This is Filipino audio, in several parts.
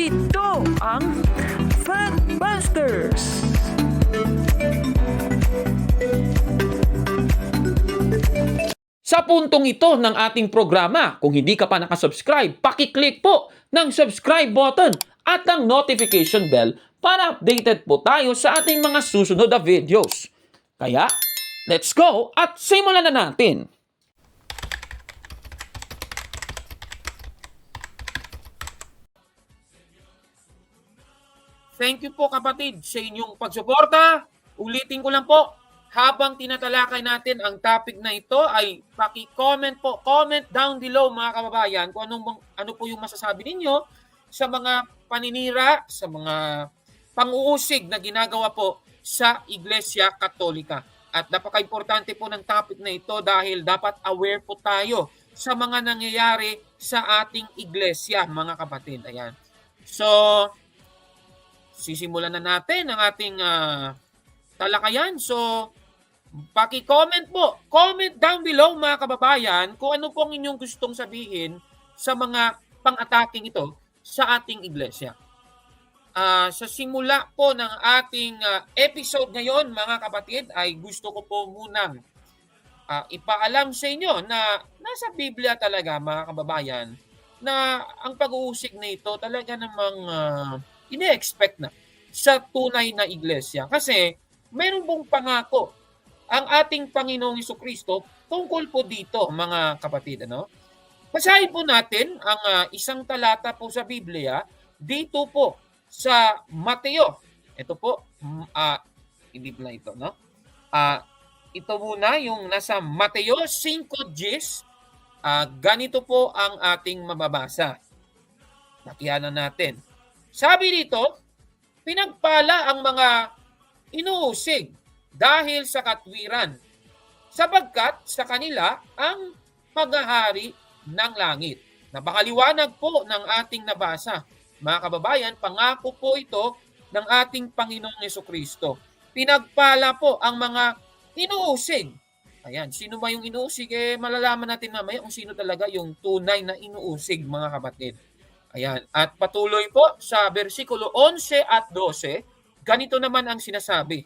Ito ang Fatbusters! Sa puntong ito ng ating programa, kung hindi ka pa nakasubscribe, pakiclick po ng subscribe button at ang notification bell para updated po tayo sa ating mga susunod na videos. Kaya, let's go at simulan na natin! Thank you po kapatid sa inyong pagsuporta. Ulitin ko lang po, habang tinatalakay natin ang topic na ito ay paki-comment po, comment down below mga kababayan kung ano po yung masasabi ninyo sa mga paninira, sa mga pang-uusig na ginagawa po sa Iglesia Katolika. At napaka-importante po ng topic na ito dahil dapat aware po tayo sa mga nangyayari sa ating iglesia, mga kapatid. Ayan. So, sisimulan na natin ang ating talakayan. So, paki-comment po. Comment down below mga kababayan kung ano pong inyong gustong sabihin sa mga pang-attacking ito sa ating iglesia. Sa simula po ng ating episode ngayon mga kapatid ay gusto ko po munang ipaalam sa inyo na nasa Biblia talaga mga kababayan na ang pag-uusig na ito talaga namang ine-expect na sa tunay na iglesia. Kasi meron pong pangako ang ating Panginoong Jesucristo tungkol po dito mga kapatid. Basahin po natin ang isang talata po sa Biblia dito po sa Mateo. Ito po, hindi pala ito, no? Ito muna yung nasa Mateo 5:10. Ganito po ang ating mababasa. Nakiyanan natin. Sabi dito, pinagpala ang mga inuusig dahil sa katwiran, sapagkat sa kanila ang paghahari ng langit. Napakaliwanag po ng ating nabasa. Mga kababayan, pangako po ito ng ating Panginoong Jesucristo. Pinagpala po ang mga inuusig. Ayan, sino ba yung inuusig? Malalaman natin mamaya kung sino talaga yung tunay na inuusig, mga kapatid. Ayan, at patuloy po sa versikulo 11 at 12, ganito naman ang sinasabi.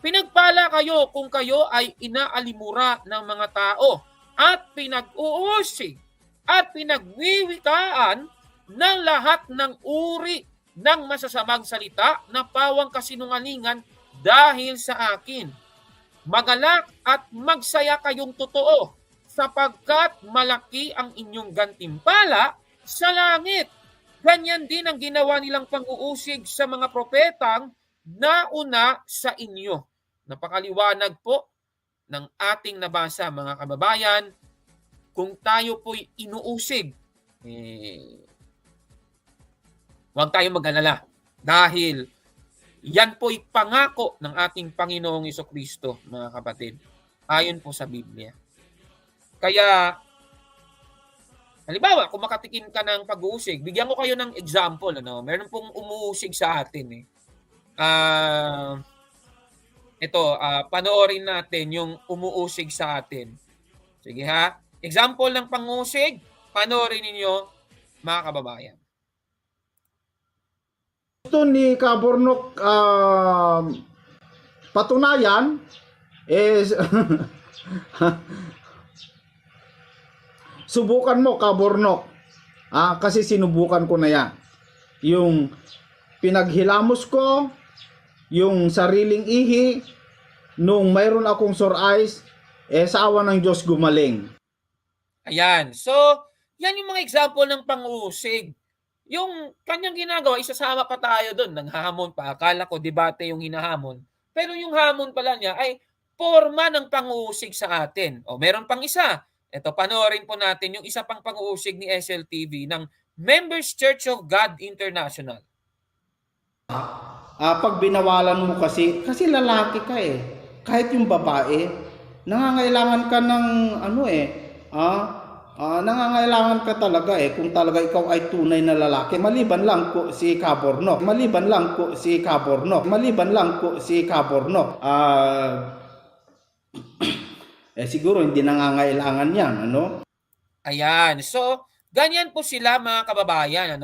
Pinagpala kayo kung kayo ay inaalimura ng mga tao at pinag-uusig at pinagwiwikaan ng lahat ng uri ng masasamang salita na pawang kasinungalingan dahil sa akin. Magalak at magsaya kayong totoo sapagkat malaki ang inyong gantimpala sa langit. Ganyan din ang ginawa nilang pang-uusig sa mga propetang nauna sa inyo. Napakaliwanag po ng ating nabasa mga kababayan. Kung tayo po'y inuusig, huwag tayong mag-alala dahil yan po'y pangako ng ating Panginoong Jesucristo, mga kapatid, ayon po sa Biblia. Kaya, halimbawa, kung makatikim ka ng pag-uusig, bigyan ko kayo ng example. Meron pong umuusig sa atin. Panoorin natin yung umuusig sa atin. Sige ha. Example ng pang-uusig, panoorin ninyo, mga kababayan. Gusto ni Kabornok patunayan is subukan mo Kabornok. Kasi sinubukan ko na yan. Yung pinaghilamos ko, yung sariling ihi, nung mayroon akong sore eyes, sa awa ng Diyos gumaling. Ayan. So, yan yung mga example ng pang-uusig. Yung kanyang ginagawa, isasama pa tayo doon, nanghahamon pa. Akala ko debate yung hinahamon. Pero yung hamon pala niya ay forma ng pang-uusig sa atin. Meron pang isa. Ito, panoorin po natin yung isa pang pang-uusig ni SLTV ng Members Church of God International. Pag binawalan mo kasi lalaki ka kahit yung babae, nangangailangan ka ng nangangailangan ka talaga kung talaga ikaw ay tunay na lalaki. Maliban lang ko si Kabornok. Siguro hindi nangangailangan yan, Ayan. So, ganyan po sila mga kababayan,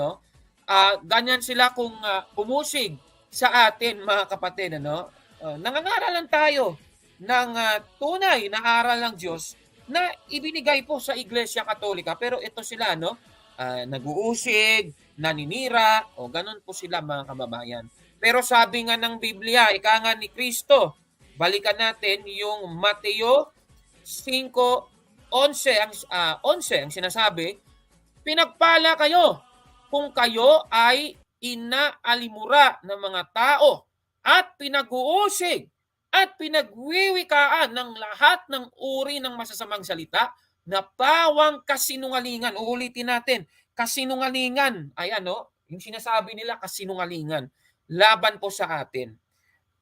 ganyan sila kung umusig sa atin, mga kapatid, ano? Nangangaralan tayo ng tunay na aral ng Diyos na ibinigay po sa Iglesia Katolika. Pero ito sila, no? Nag-uusig, naninira, o ganun po sila, mga kababayan. Pero sabi nga ng Biblia, ika nga ni Kristo, balikan natin yung Mateo 5:11 ang sinasabi, pinagpala kayo kung kayo ay inaalimura ng mga tao at pinag-uusig at pinagwiwikaan ng lahat ng uri ng masasamang salita na pawang kasinungalingan. Uulitin natin, kasinungalingan. Ayan, no? Yung sinasabi nila, kasinungalingan. Laban po sa atin.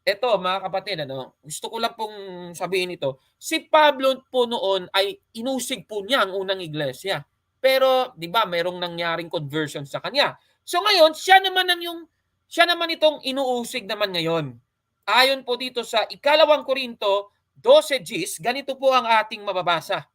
Ito, mga kapatid, ano, gusto ko lang pong sabihin ito. Si Pablo po noon ay inusig po niya ang unang iglesia. Pero, di ba, merong nangyaring conversion sa kanya. So ngayon, siya naman itong inuusig naman ngayon. Ayon po dito sa 2 Korinto 12:10, ganito po ang ating mababasa.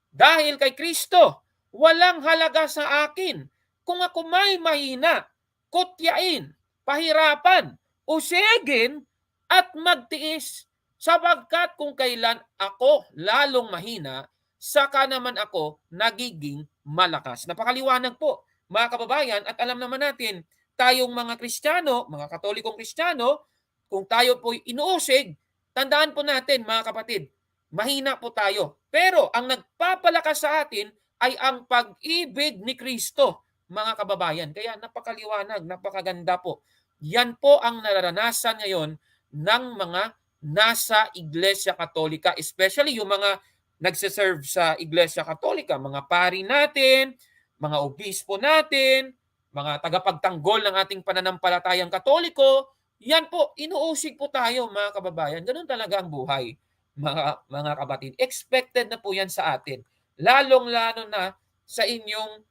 Dahil kay Kristo, walang halaga sa akin kung ako may mahina, kutyain, pahirapan, usigin, at magtiis, sapagkat kung kailan ako lalong mahina, saka naman ako nagiging malakas. Napakaliwanag po, mga kababayan, at alam naman natin, tayong mga Kristiyano, mga Katolikong Kristiyano, kung tayo po inuusig, tandaan po natin, mga kapatid, mahina po tayo. Pero ang nagpapalakas sa atin ay ang pag-ibig ni Kristo, mga kababayan. Kaya napakaliwanag, napakaganda po. Yan po ang nararanasan ngayon ng mga nasa Iglesia Katolika, especially yung mga nagsiserve sa Iglesia Katolika, mga pari natin, mga obispo natin, mga tagapagtanggol ng ating pananampalatayang Katoliko. Yan po, inuusig po tayo, mga kababayan. Ganun talaga ang buhay, mga kapatid. Expected na po yan sa atin. Lalong-lalo na sa inyong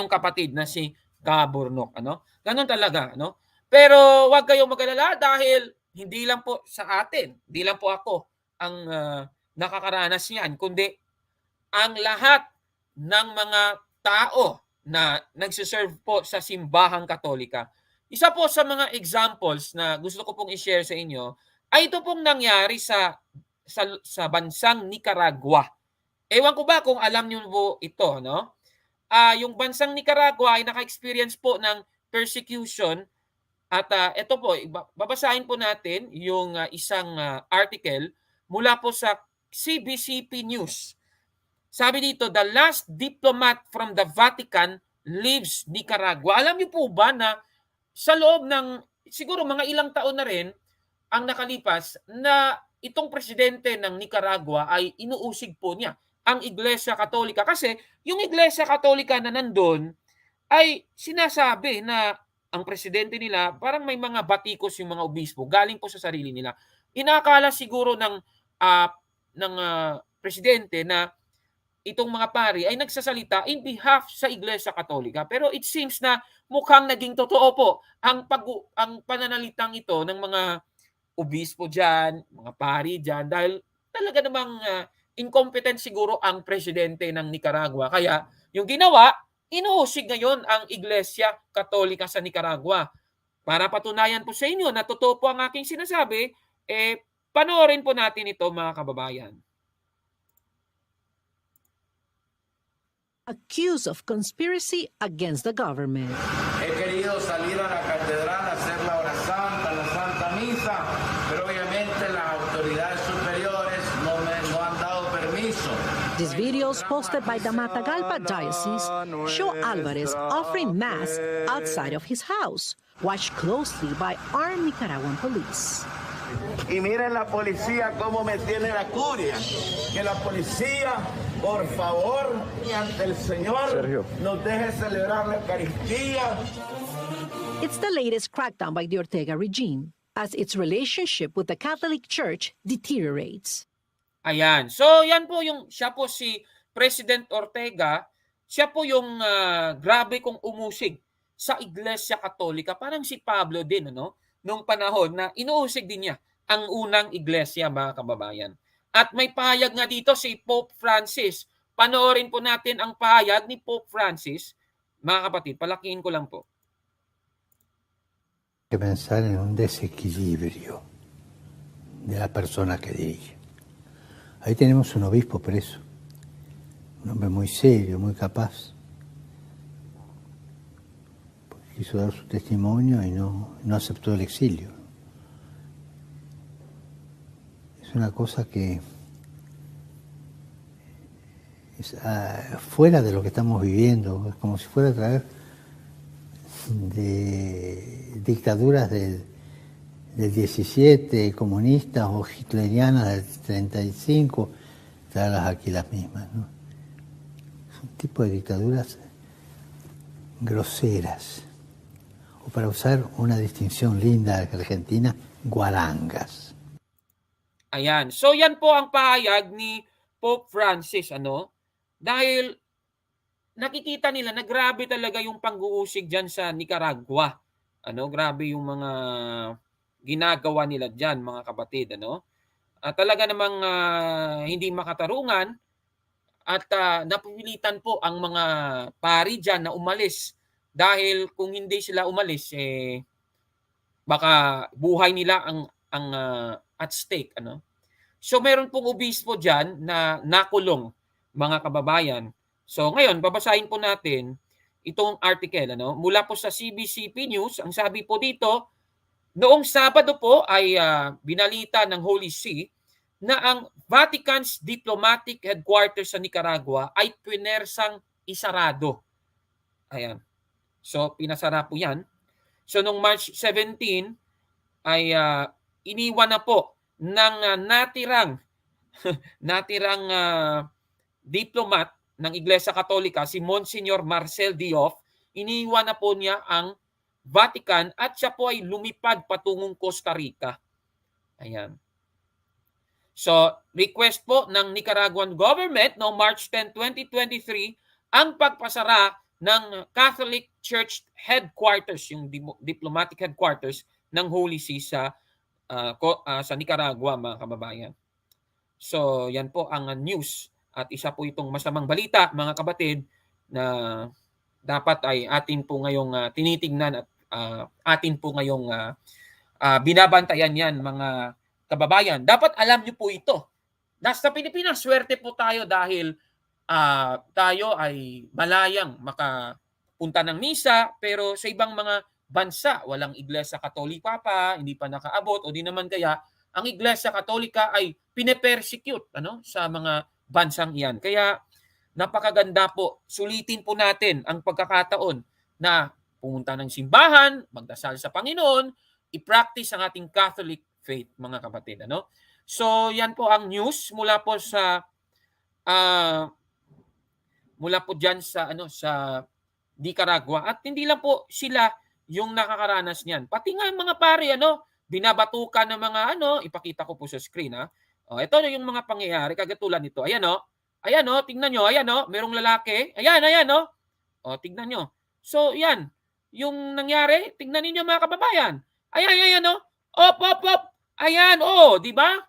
kapatid na si Gaburnok, ano? Ganun talaga, ano? Pero wag kayong mag-alala dahil hindi lang po sa atin, hindi lang po ako ang nakakaranas niyan, kundi ang lahat ng mga tao na nagsiserve po sa simbahang Katolika. Isa po sa mga examples na gusto ko pong i-share sa inyo ay ito pong nangyari sa bansang Nicaragua. Ewan ko ba kung alam niyo po ito, no? Yung bansang Nicaragua ay naka-experience po ng persecution at ito po, babasahin po natin yung isang article mula po sa CBCP News. Sabi dito, the last diplomat from the Vatican leaves Nicaragua. Alam niyo po ba na sa loob ng siguro mga ilang taon na rin ang nakalipas na itong presidente ng Nicaragua ay inuusig po niya ang Iglesia Katolika. Kasi yung Iglesia Katolika na nandun ay sinasabi na ang presidente nila, parang may mga batikos yung mga obispo, galing po sa sarili nila. Inakala siguro ng presidente na itong mga pari ay nagsasalita in behalf sa Iglesia Katolika. Pero it seems na mukhang naging totoo po ang pananalitang ito ng mga obispo dyan, mga pari dyan, dahil talaga namang incompetent siguro ang presidente ng Nicaragua. Kaya yung ginawa, inuusig ngayon ang Iglesia Katolika sa Nicaragua. Para patunayan po sa inyo na totoo po ang aking sinasabi, panoorin po natin ito, mga kababayan. Accused of conspiracy against the government. He querido salir a la catedral a hacer la hora santa, la Santa Misa, pero obviamente las autoridades superiores no han dado permiso. These videos posted by the Matagalpa Diocese show Alvarez offering Mass outside of his house, watched closely by armed Nicaraguan police. Y miren la policía cómo me tiene la curia. Que la policía, por favor, y ante el Señor, nos deje celebrar la Eucaristía. It's the latest crackdown by the Ortega regime as its relationship with the Catholic Church deteriorates. Ayan. So, yan po siya po si President Ortega, siya po yung grabe kong umusig sa Iglesia Katolika. Parang si Pablo din, ano? Nung panahon na inuusig din niya ang unang iglesia, mga kababayan. At may pahayag nga dito si Pope Francis. Panoorin po natin ang pahayag ni Pope Francis Mga kapatid, palakiin ko lang po. Que pensar en un desequilibrio de la persona que dirige. Ahí tenemos un obispo preso, un hombre muy serio, muy capaz. Quiso dar su testimonio y no aceptó el exilio. Es una cosa que es fuera de lo que estamos viviendo, es como si fuera a traer de dictaduras del 17, comunistas o hitlerianas del 35, traerlas aquí las mismas, ¿no? Es un tipo de dictaduras groseras, o para usar una distinción linda argentina, guarangas. Ayan. So yan po ang pahayag ni Pope Francis, dahil nakikita nila na grabe talaga yung pang-uusig dyan sa Nicaragua. Grabe yung mga ginagawa nila dyan, mga kapatid, talaga namang hindi makatarungan at napilitan po ang mga pari dyan na umalis dahil kung hindi sila umalis baka buhay nila ang at stake, So meron pong obispo diyan na nakulong, mga kababayan. So ngayon babasahin po natin itong article mula po sa CBCP News. Ang sabi po dito, noong Sabado po ay binalita ng Holy See na ang Vatican's diplomatic headquarters sa Nicaragua ay pinersang isarado. Ayan. So pinasara po 'yan. So noong March 17 ay iniwan na po ng natirang diplomat ng Iglesia Katolika, si Monsignor Marcel Diof. Iniwan na po niya ang Vatican at siya po ay lumipad patungong Costa Rica. Ayan. So, request po ng Nicaraguan government noong March 10, 2023 ang pagpasara ng Catholic Church headquarters, yung diplomatic headquarters ng Holy See sa Nicaragua, mga kababayan. So, yan po ang news at isa po itong masamang balita, mga kapatid, na dapat ay atin po ngayong tinitingnan at atin po ngayong binabantayan yan, mga kababayan. Dapat alam niyo po ito. Nasa Pilipinas, swerte po tayo dahil tayo ay malayang makapunta ng misa, pero sa ibang mga bansa, walang Iglesia Katolika pa, hindi pa nakaabot, o di naman kaya ang Iglesia Katolika ay pine-persecute sa mga bansang iyan. Kaya napakaganda po, sulitin po natin ang pagkakataon na pumunta ng simbahan, magdasal sa Panginoon, i-practice ang ating Catholic faith, mga kapatid. So yan po ang news mula po diyan sa Nicaragua. At hindi lang po sila yung nakakaranas niyan. Pati nga mga pare, binabatukan ng mga ipakita ko po sa screen, ha. Ito na yung mga pangyayari kagatulad nito. Ayan, tingnan nyo, merong lalaki. Ayan, tingnan nyo. So, yan, yung nangyari, tingnan niyo mga kababayan. Ayan, op. Ayan, di ba?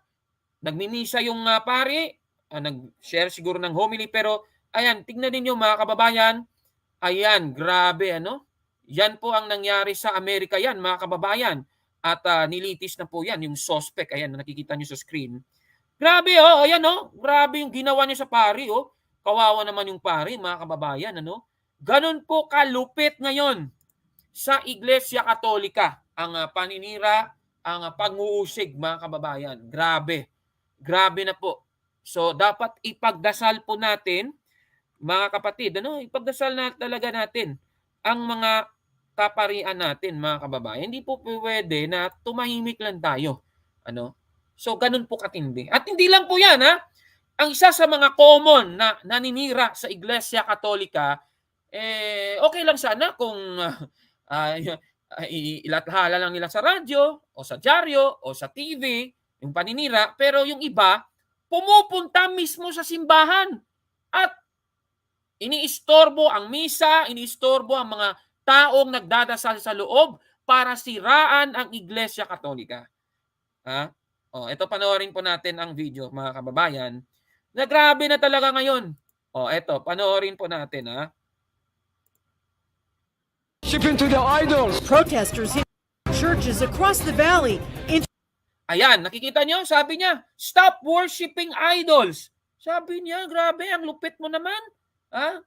Nagmimisa yung pare, nag-share siguro ng homily, pero ayan, tingnan niyo mga kababayan. Ayan, grabe, Yan po ang nangyari sa Amerika yan, mga kababayan. At nilitis na po yan, yung suspect. Ayan, nakikita nyo sa screen. Grabe, ayan, grabe yung ginawa niya sa pari, Kawawa naman yung pari, mga kababayan, Ganon po kalupit ngayon sa Iglesia Katolika ang paninira, ang pag-uusig, mga kababayan. Grabe. Grabe na po. So, dapat ipagdasal po natin, mga kapatid, ipagdasal na talaga natin ang mga kaparian natin, mga kababayan. Hindi po pwede na tumahimik lang tayo. So, ganun po katindi. At hindi lang po yan, ha? Ang isa sa mga common na naninira sa Iglesia Katolika, okay lang sana kung ilathala lang nila sa radyo, o sa dyaryo, o sa TV, yung paninira. Pero yung iba, pumupunta mismo sa simbahan. At iniistorbo ang misa, iniistorbo ang mga taong nagdadasal sa loob para siraan ang Iglesia Katolika. Ito panoorin po natin ang video, mga kababayan. Na grabe na talaga ngayon. Ito, panoorin po natin, ha. Shipping to the idols. Protesters hit churches across the valley. Ayan, nakikita nyo? Sabi niya, stop worshiping idols. Sabi niya, grabe, ang lupit mo naman. Ha?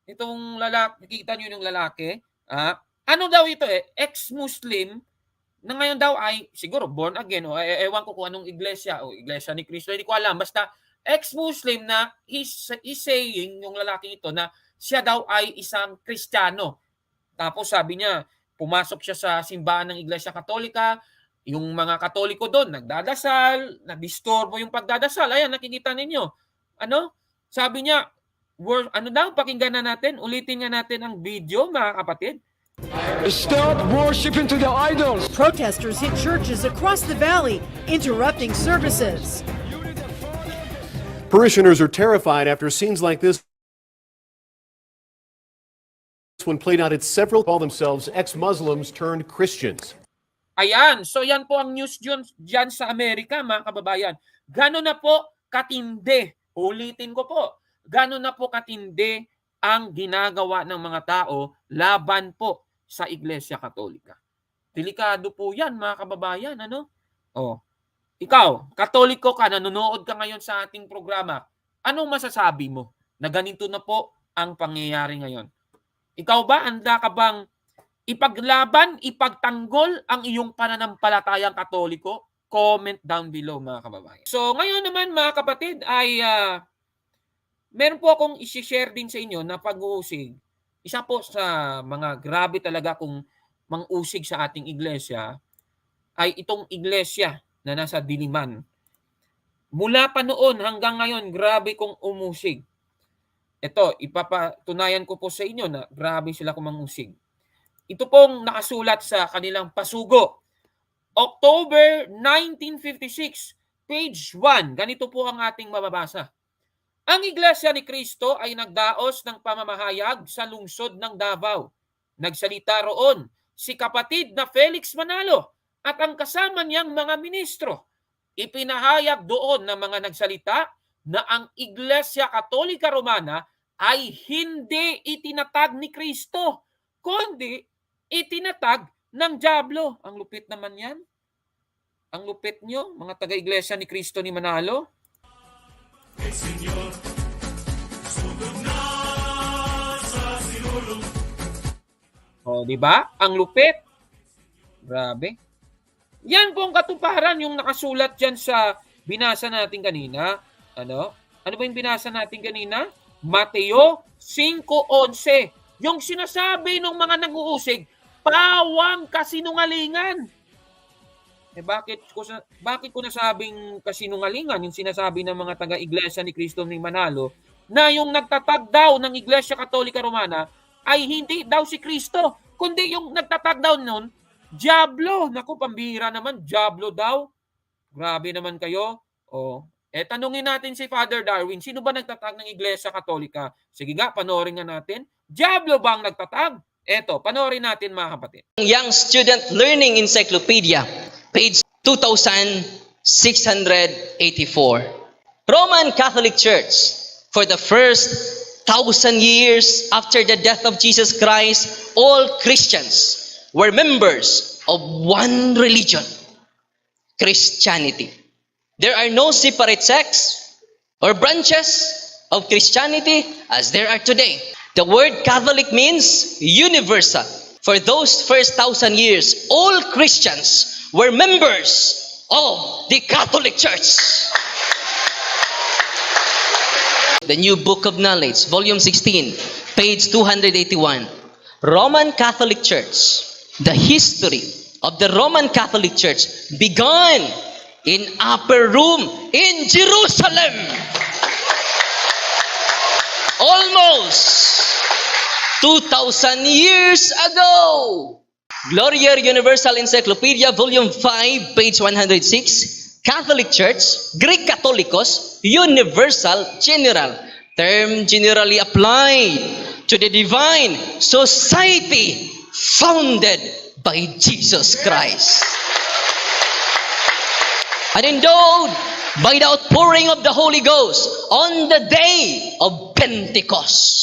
Itong lalaki, nakikita nyo yung lalaki. Ha? Ano daw ito ex-Muslim, na ngayon daw ay, siguro, born again, o ewan ko kung anong iglesia, o iglesia ni Cristo, hindi ko alam. Basta, ex-Muslim na is saying, yung lalaki ito, na siya daw ay isang Kristiyano. Tapos sabi niya, pumasok siya sa simbahan ng Iglesia Katolika, yung mga Katoliko doon, nagdadasal, nadisturbo yung pagdadasal. Ayan, nakikita ninyo. Ano? Sabi niya, ano daw, pakinggan na natin, ulitin nga natin ang video, mga kapatid. Stop worshiping to the idols. Protesters hit churches across the valley, interrupting services. Parishioners are terrified after scenes like this when played out at several call themselves ex-Muslims turned Christians. Ayan, so yan po ang news dyan sa Amerika, mga kababayan. Gano'n na po katindi, ulitin ko po, gano'n na po katindi ang ginagawa ng mga tao laban po sa Iglesia Katolika. Delikado po yan, mga kababayan. Ano? Ikaw, Katoliko ka, nanonood ka ngayon sa ating programa, anong masasabi mo na ganito na po ang pangyayari ngayon? Ikaw ba, handa ka bang ipaglaban, ipagtanggol ang iyong pananampalatayang Katoliko? Comment down below, mga kababayan. So ngayon naman, mga kapatid, ay meron po akong isi-share din sa inyo na pag-uusig. Isa po sa mga grabe talaga kung mang-usig sa ating iglesia ay itong iglesia na nasa Diliman. Mula pa noon hanggang ngayon, grabe kong umusig. Ito, ipapatunayan ko po sa inyo na grabe sila kumangusig. Ito pong nakasulat sa kanilang pasugo. October 1956, page 1. Ganito po ang ating mababasa. Ang Iglesia ni Cristo ay nagdaos ng pamamahayag sa lungsod ng Davao. Nagsalita roon si kapatid na Felix Manalo at ang kasama niyang mga ministro. Ipinahayag doon ng mga nagsalita na ang Iglesia Katolika Romana ay hindi itinatag ni Kristo, kundi itinatag ng dyablo. Ang lupit naman yan. Ang lupit nyo, mga taga-Iglesia ni Kristo ni Manalo. Di ba? Ang lupit. Grabe. Yan po ang katuparan yung nakasulat dyan sa binasa natin kanina. Ano ba yung binasa natin kanina? Mateo 5:11. Yung sinasabi ng mga nag-uusig, pawang kasinungalingan. Bakit ko nasabing kasinungalingan yung sinasabi ng mga taga-Iglesia ni Cristo ni Manalo na yung nagtatag daw ng Iglesia Katolika Romana ay hindi daw si Kristo, kundi yung nagtatag daw nun, dyablo. Naku, pambihira naman, dyablo daw. Grabe naman kayo. Tanungin natin si Father Darwin, sino ba nagtatag ng Iglesia Katolika? Sige nga, panoorin nga natin. Dyablo ba ang nagtatag? Eto, panoorin natin, mga kapatid. Young Student Learning Encyclopedia, page 2684. Roman Catholic Church, for the first 1,000 years after the death of Jesus Christ, all Christians were members of one religion, Christianity. There are no separate sects or branches of Christianity as there are today. The word Catholic means universal. For those first 1,000 years, all Christians were members of the Catholic Church. The New Book of Knowledge, volume 16, page 281. Roman Catholic Church. The history of the Roman Catholic Church began in upper room in Jerusalem. Almost 2,000 years ago. Gloria Universal Encyclopedia, volume 5, page 106. Catholic Church, Greek Catholicos, Universal, General. Term generally applied to the divine society founded by Jesus Christ. And endowed by the outpouring of the Holy Ghost on the day of Pentecost.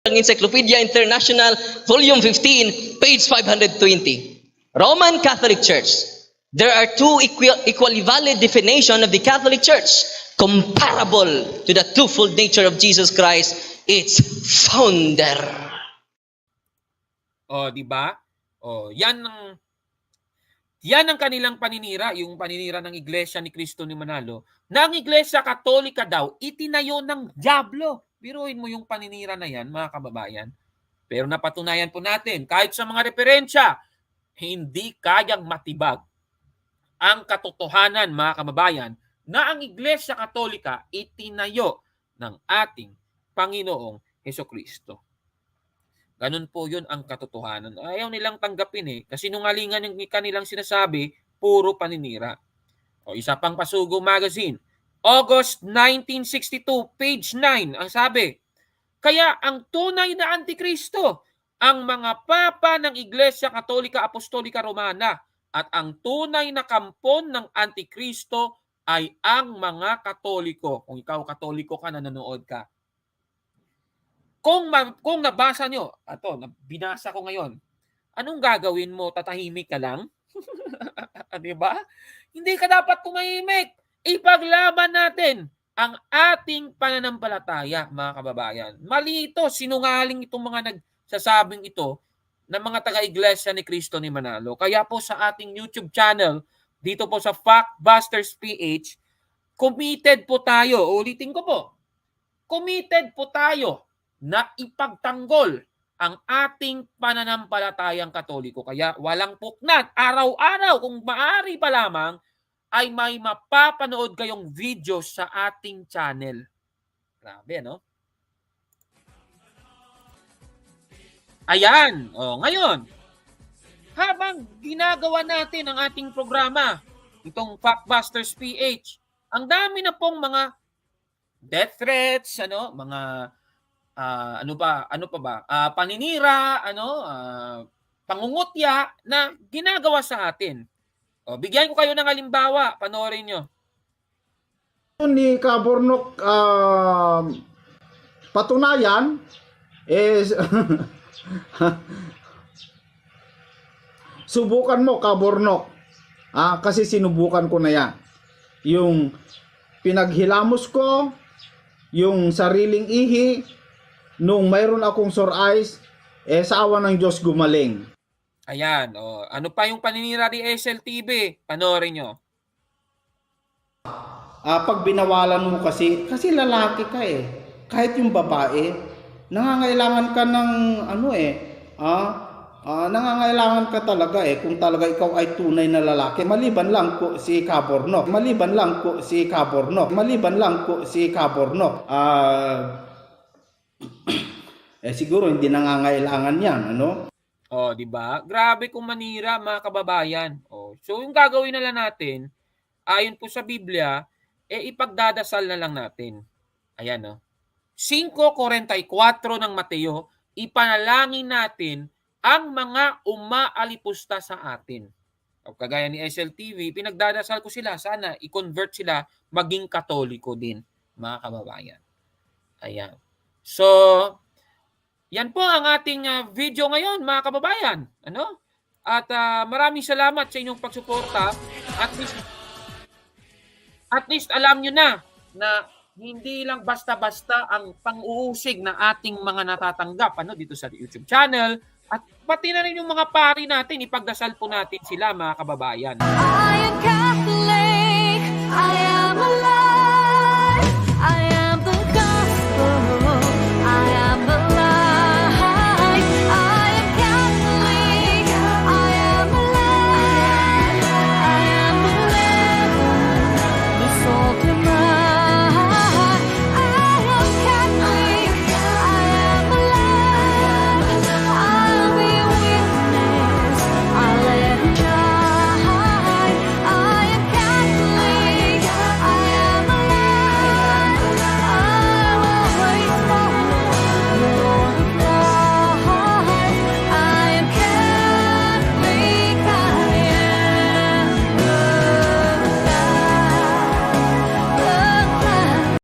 Encyclopedia International, Volume 15, page 520. Roman Catholic Church. There are two equally valid definitions of the Catholic Church, comparable to the twofold nature of Jesus Christ, its founder. O, di ba? O, yan ang kanilang paninira, yung paninira ng Iglesia ni Cristo ni Manalo, na ang Iglesia Katolika daw itinayo ng dyablo. Biruin mo yung paninira na yan, mga kababayan. Pero napatunayan po natin, kahit sa mga referensya, hindi kayang matibag ang katotohanan, mga kababayan, na ang Iglesia Katolika itinayo ng ating Panginoong Hesukristo. Ganun po yun ang katotohanan. Ayaw nilang tanggapin kasi nungalingan yung kanilang sinasabi, puro paninira. O isa pang Pasugo Magazine, August 1962, page 9, ang sabi, kaya ang tunay na Antikristo, ang mga papa ng Iglesia Katolika Apostolika Romana, at ang tunay na kampon ng Antikristo ay ang mga Katoliko. Kung ikaw Katoliko ka, nanonood ka. Kung nabasa nyo, binasa ko ngayon, anong gagawin mo? Tatahimik ka lang? Diba? Hindi ka dapat tumahimik. Ipaglaban natin ang ating pananampalataya, mga kababayan. Mali ito, sinungaling itong mga nagsasabing ito ng mga taga-Iglesia ni Cristo ni Manalo. Kaya po sa ating YouTube channel, dito po sa Factbusters PH, committed po tayo, ulitin ko po, committed po tayo na ipagtanggol ang ating pananampalatayang Katoliko. Kaya walang puknat, araw-araw, kung maaari pa lamang, ay may mapapanood kayong video sa ating channel. Grabe, no? Ayan. Ngayon, habang ginagawa natin ang ating programa, itong Factbusters PH, ang dami na pong mga death threats, mga paninira, pangungutya na ginagawa sa atin. Bigyan ko kayo ng halimbawa, panoorin nyo. Ni Kabornok patunayan is subukan mo, Kabornok. Kasi sinubukan ko na yan. Yung pinaghilamos ko, yung sariling ihi, nung mayroon akong sore eyes, sa awa ng Diyos gumaling. Ayan. Ano pa yung paninira ni SLTV? Panoorin nyo. Pag binawalan mo kasi lalaki ka Kahit yung babae, nangangailangan ka ng nangangailangan ka talaga kung talaga ikaw ay tunay na lalaki. Maliban lang po si Kabornok. Siguro hindi nangangailangan yan, di ba? Grabe kung manira, mga kababayan. So yung gagawin na lang natin, ayon po sa Biblia, ipagdadasal na lang natin. Ayan, 5:44 ng Mateo, ipanalangin natin ang mga umaalipusta sa atin. Kagaya ni SLTV, pinagdadasal ko sila, sana i-convert sila maging Katoliko din, mga kababayan. Ayan. So, yan po ang ating video ngayon, mga kababayan. At maraming salamat sa inyong pagsuporta. At least alam nyo na hindi lang basta-basta ang pang-uusig na ating mga natatanggap dito sa YouTube channel. At pati na rin yung mga pari natin, ipagdasal po natin sila, mga kababayan. I am Catholic.